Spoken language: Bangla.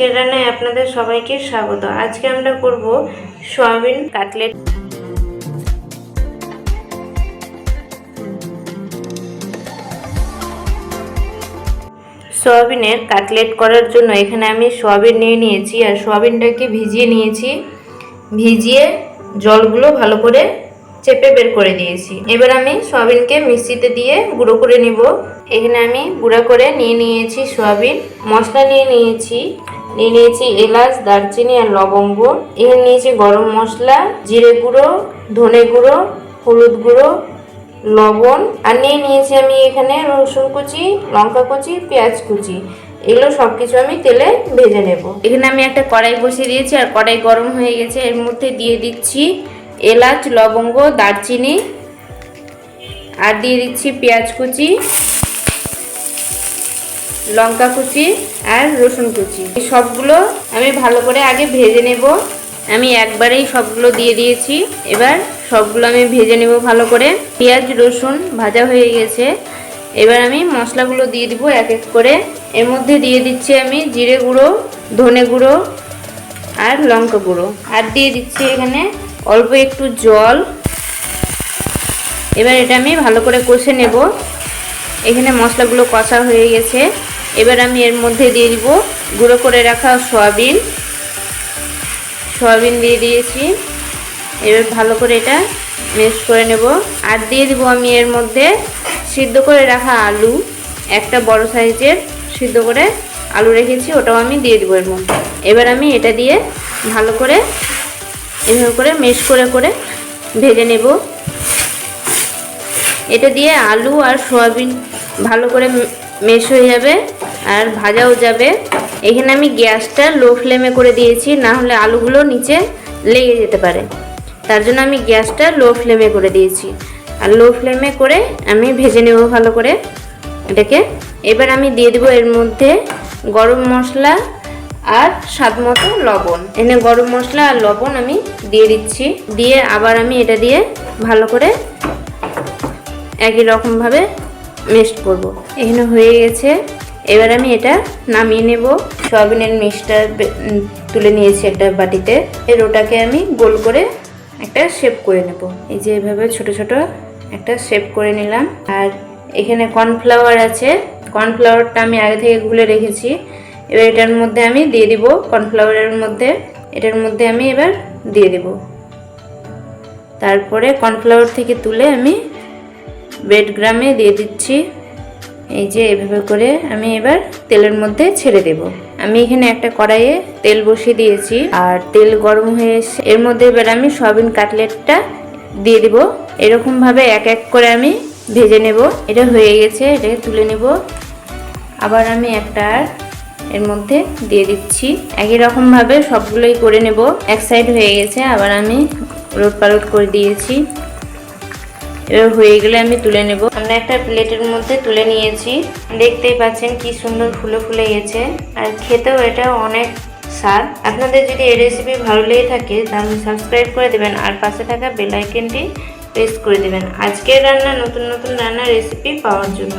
আজকের রান্নায় আপনাদের সবাইকে স্বাগত। আজকে আমরা করব সয়াবিন কাটলেট। সয়াবিনের কাটলেট করার জন্য এখানে আমি সয়াবিন নিয়ে নিয়েছি আর সয়াবিনটাকে ভিজিয়ে নিয়েছি। ভিজিয়ে জলগুলো ভালো করে চেপে বের করে দিয়েছি। এবার আমি সয়াবিনকে মিক্সিতে দিয়ে গুঁড়ো করে নিব। এখানে আমি গুঁড়া করে নিয়ে নিয়েছি সয়াবিন। মশলা নিয়ে নিয়েছি এলাচ, দারচিনি আর লবঙ্গ। এখানে নিয়েছি গরম মশলা, জিরে গুঁড়ো, ধনে গুঁড়ো, হলুদ গুঁড়ো, লবণ আর নিয়েছি আমি এখানে রসুন কুচি, লঙ্কা কুচি, পেঁয়াজ কুচি। এগুলো সবকিছু আমি তেলে ভেজে নেব। এখানে আমি একটা কড়াই বসিয়ে দিয়েছি আর কড়াই গরম হয়ে গেছে। এর মধ্যে দিয়ে দিচ্ছি এলাচ, লবঙ্গ, দারচিনি আর দিয়ে দিচ্ছি পেঁয়াজ কুচি, লঙ্কা কুচি আর রসুন কুচি। এই সবগুলো আমি ভালো করে আগে ভেজে নেব। আমি একবারেই সবগুলো দিয়ে দিয়েছি। এবার সবগুলো আমি ভেজে নেব ভালো করে। পেঁয়াজ রসুন ভাজা হয়ে গেছে। এবার আমি মশলাগুলো দিয়ে দিব এক এক করে। এর মধ্যে দিয়ে দিচ্ছি আমি জিরে গুঁড়ো, ধনে গুঁড়ো আর লঙ্কা গুঁড়ো আর দিয়ে দিচ্ছি এখানে অল্প একটু জল। এবার এটা আমি ভালো করে কষে নেব। এখানে মশলাগুলো কষা হয়ে গেছে। এবার আমি এর মধ্যে দিয়ে দিব গুঁড়ো করে রাখা সয়াবিন দিয়ে দিয়েছি। এবার ভালো করে এটা মিক্স করে নেব। আর দিয়ে দিব আমি এর মধ্যে সিদ্ধ করে রাখা আলু, একটা বড় সাইজের সিদ্ধ করে আলু রেখেছি, ওটাও আমি দিয়ে দিব এর মধ্যে। এবার আমি এটা দিয়ে ভালো করে এভাবে করে মিক্স করে ভেজে নেব। এটা দিয়ে আলু আর সয়াবিন ভালো করে মেশ হয়ে যাবে আর ভাজাও যাবে। এখানে আমি গ্যাসটা লো ফ্লেমে করে দিয়েছি, না হলে আলুগুলো নিচে লেগে যেতে পারে। তার জন্য আমি গ্যাসটা লো ফ্লেমে করে দিয়েছি আর লো ফ্লেমে করে আমি ভেজে নেব ভালো করে এটাকে। এবার আমি দিয়ে দেবো এর মধ্যে গরম মশলা আর স্বাদ মতো লবণ। এখানে গরম মশলা আর লবণ আমি দিয়ে দিচ্ছি। দিয়ে আবার আমি এটা দিয়ে ভালো করে একই রকমভাবে মিক্সড করব। এখানে হয়ে গেছে। এবার আমি এটা নামিয়ে নেব। সয়াবিনের মিক্সটা তুলে নিয়েছি একটা বাটিতে। এর ওটাকে আমি গোল করে একটা শেপ করে নেব। এই যে এভাবে ছোট ছোট একটা শেপ করে নিলাম। আর এখানে কর্নফ্লাওয়ার আছে, কর্নফ্লাওয়ারটা আমি আগে থেকে গুলে রেখেছি। এবার এটার মধ্যে আমি দিয়ে দিব কর্নফ্লাওয়ারের মধ্যে। এটার মধ্যে আমি এবার দিয়ে দেব। তারপরে কর্নফ্লাওয়ার থেকে তুলে আমি ব্রেড গ্রামে দিয়ে দিচ্ছি। এই যে এভাবে করে আমি এবার তেলের মধ্যে ছেড়ে দেব। আমি এখানে একটা কড়াইয়ে তেল বসিয়ে দিয়েছি আর তেল গরম হয়ে এসে এর মধ্যে এবার আমি সয়াবিন কাটলেটটা দিয়ে দেব। এরকম ভাবে এক এক করে আমি ভেজে নেব। এটা হয়ে গেছে, এটাকে তুলে নেব। আবার আমি একটা এর মধ্যে দিয়ে দিচ্ছি। একই রকম ভাবে সবগুলোই করে নেব। এক সাইড হয়ে গেছে, আবার আমি উলট পালট করে দিয়েছি। এবার হয়ে গেলে আমি তুলে নেব। আমরা একটা প্লেটের মধ্যে তুলে নিয়েছি। দেখতেই পাচ্ছেন কি সুন্দর ফুলে ফুলে গেছে আর খেতেও এটা অনেক স্বাদ। আপনাদের যদি এই রেসিপি ভালো লেগে থাকে তাহলে সাবস্ক্রাইব করে দেবেন আর পাশে থাকা বেল আইকনটি প্রেস করে দেবেন আজকের নতুন রান্নার রেসিপি পাওয়ার জন্য।